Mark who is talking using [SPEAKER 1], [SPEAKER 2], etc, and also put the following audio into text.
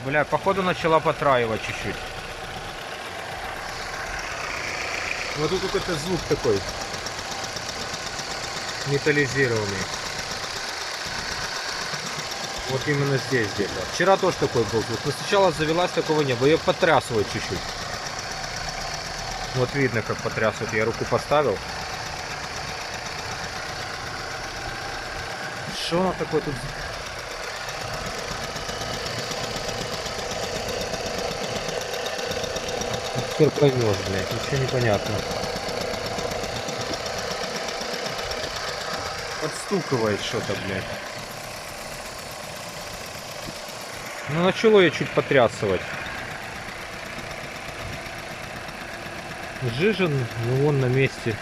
[SPEAKER 1] Бля, походу начала потраивать чуть-чуть. Вот тут какой-то звук такой металлизированный. Вот именно здесь где-то. Вчера тоже такой был звук. Но сначала завелась, такого не было. Ее потрясывает чуть-чуть. Вот видно, как потрясывает. Я руку поставил. Что она такое тут? Теперь поймешь, блядь. Ничего не понятно. Подстукивает что-то, блядь. Ну, начало ее чуть потрясывать. Жижен, ну, он на месте.